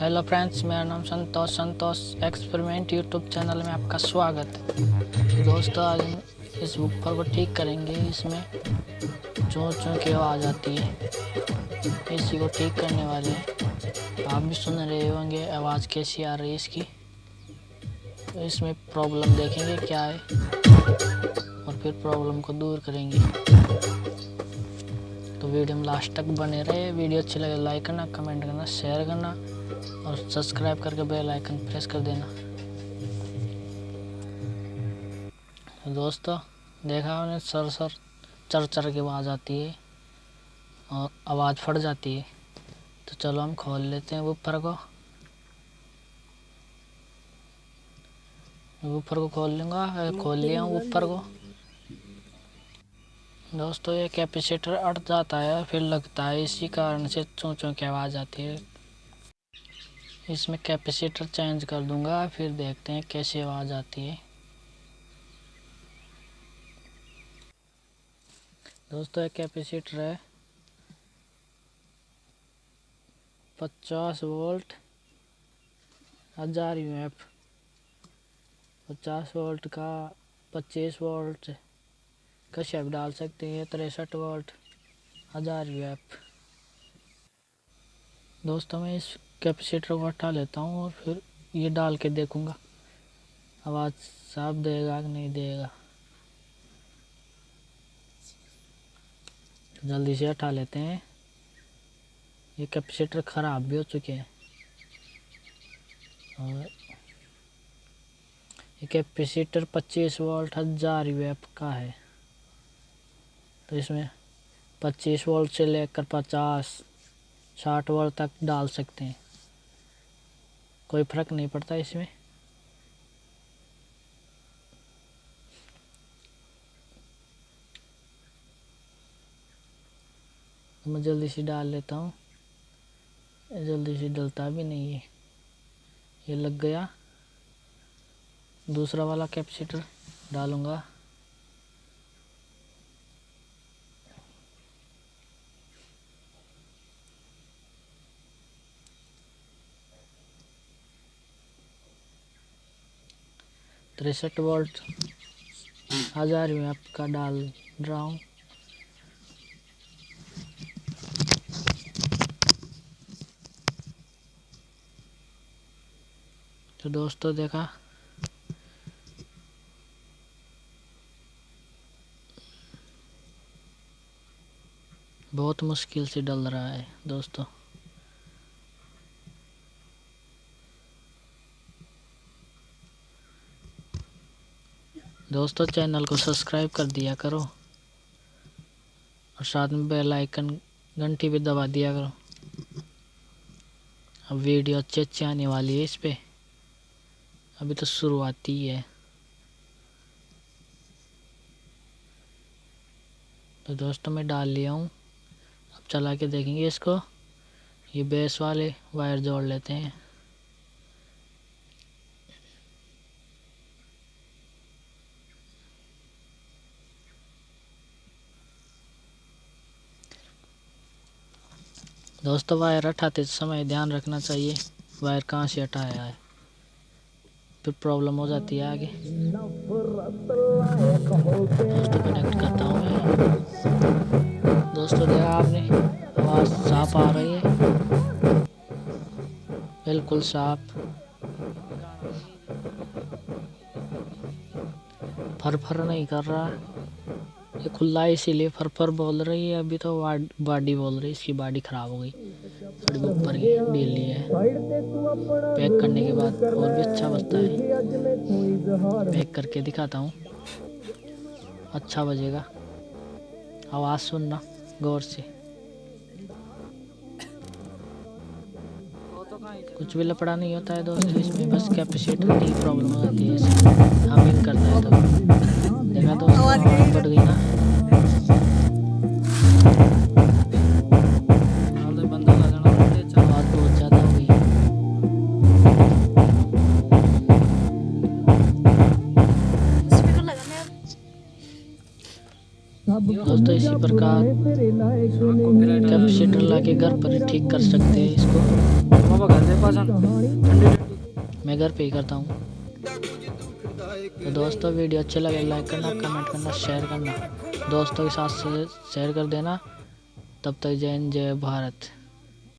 Hello friends, मेरा नाम संतोष experiment YouTube channel में आपका स्वागत है। दोस्तों, आज हम इस वूफर को ठीक करेंगे। इसमें चों चों की आवाज़ आती है, इसी को ठीक करने वाले हैं। आप भी सुन रहे होंगे आवाज़ कैसी आ रही है इसकी। तो इसमें प्रॉब्लम देखेंगे क्या है और फिर प्रॉब्लम को दूर करेंगे। तो वीडियो में लास्ट तक बने रहे। वीडियो अच्छी लगे लाइक करना, कमेंट करना, शेयर करना और सब्सक्राइब करके बेल आइकन प्रेस कर देना। तो दोस्तों, देखा आपने सर चर चर की आवाज़ आती है और आवाज़ फट जाती है। तो चलो हम खोल लेते हैं वूफर को। खोल लूँगा, खोल लिया हूँ वूफर को। दोस्तों, ये कैपेसिटर अट जाता है फिर लगता है, इसी कारण से चों चों की आवाज़ आती है। इसमें कैपेसिटर चेंज कर दूंगा, फिर देखते हैं कैसी आवाज़ आती है। दोस्तों, एक कैपेसिटर है 50 वोल्ट 1000 यूएफ। 50 वोल्ट का 25 वोल्ट का शेप डाल सकते हैं। 63 वोल्ट 1000 यूएफ। दोस्तों, मैं इस कैपेसिटर को हटा लेता हूँ और फिर ये डाल के देखूँगा आवाज़ साफ देगा कि नहीं देगा। जल्दी से हटा लेते हैं। ये कैपेसिटर ख़राब भी हो चुके हैं और ये कैपेसिटर 25 वोल्ट 1000 यूएफ का है। तो इसमें 25 वोल्ट से लेकर 50-60 वोल्ट तक डाल सकते हैं, कोई फ़र्क नहीं पड़ता इसमें। तो मैं जल्दी से डाल लेता हूँ। जल्दी से डलता भी नहीं है, ये लग गया। दूसरा वाला कैपेसिटर डालूँगा। तिरसठ वोल्ट 1000 यूएफ का डाल रहा हूँ। तो दोस्तों, देखा बहुत मुश्किल से डल रहा है दोस्तों। दोस्तों, चैनल को सब्सक्राइब कर दिया करो और साथ में बेल आइकन घंटी भी दबा दिया करो। अब वीडियो अच्छी आने वाली है इस पे, अभी तो शुरुआत ही है। तो दोस्तों, मैं डाल लिया हूँ। अब चला के देखेंगे इसको। ये बेस वाले वायर जोड़ लेते हैं। दोस्तों, वायर हटाते समय ध्यान रखना चाहिए वायर कहाँ से हटाया है, फिर प्रॉब्लम हो जाती है आगे। दोस्तों, कनेक्ट करता हूँ मैं। दोस्तों, देखा आपने आवाज़ साफ आ रही है, बिल्कुल साफ। फर नहीं कर रहा। ये खुला है इसीलिए फर बोल रही है। अभी तो बॉडी बोल रही है, इसकी बॉडी ख़राब हो गई, थोड़ी ऊपर की ढीली है। पैक करने के बाद और भी अच्छा बजता है। पैक करके दिखाता हूँ, अच्छा बजेगा। आवाज़ सुनना गौर से। कुछ भी लपड़ा नहीं होता है दोस्तों इसमें, बस कैपेसिटर की प्रॉब्लम हो जाती है। हमिंग करता है तो देखा दोस्तों, आवाज़ बढ़ गई ना। आवाज़ बहुत ज़्यादा हो गई। दोस्तों, इसी प्रकार कैपेसिटर लाके घर पर ठीक कर सकते हैं इसको। मैं घर पे ही करता हूँ। तो दोस्तों वीडियो अच्छे लगे लाइक करना, कमेंट करना, शेयर करना, दोस्तों के साथ शेयर कर देना। तब तक जय हिंद, जय भारत।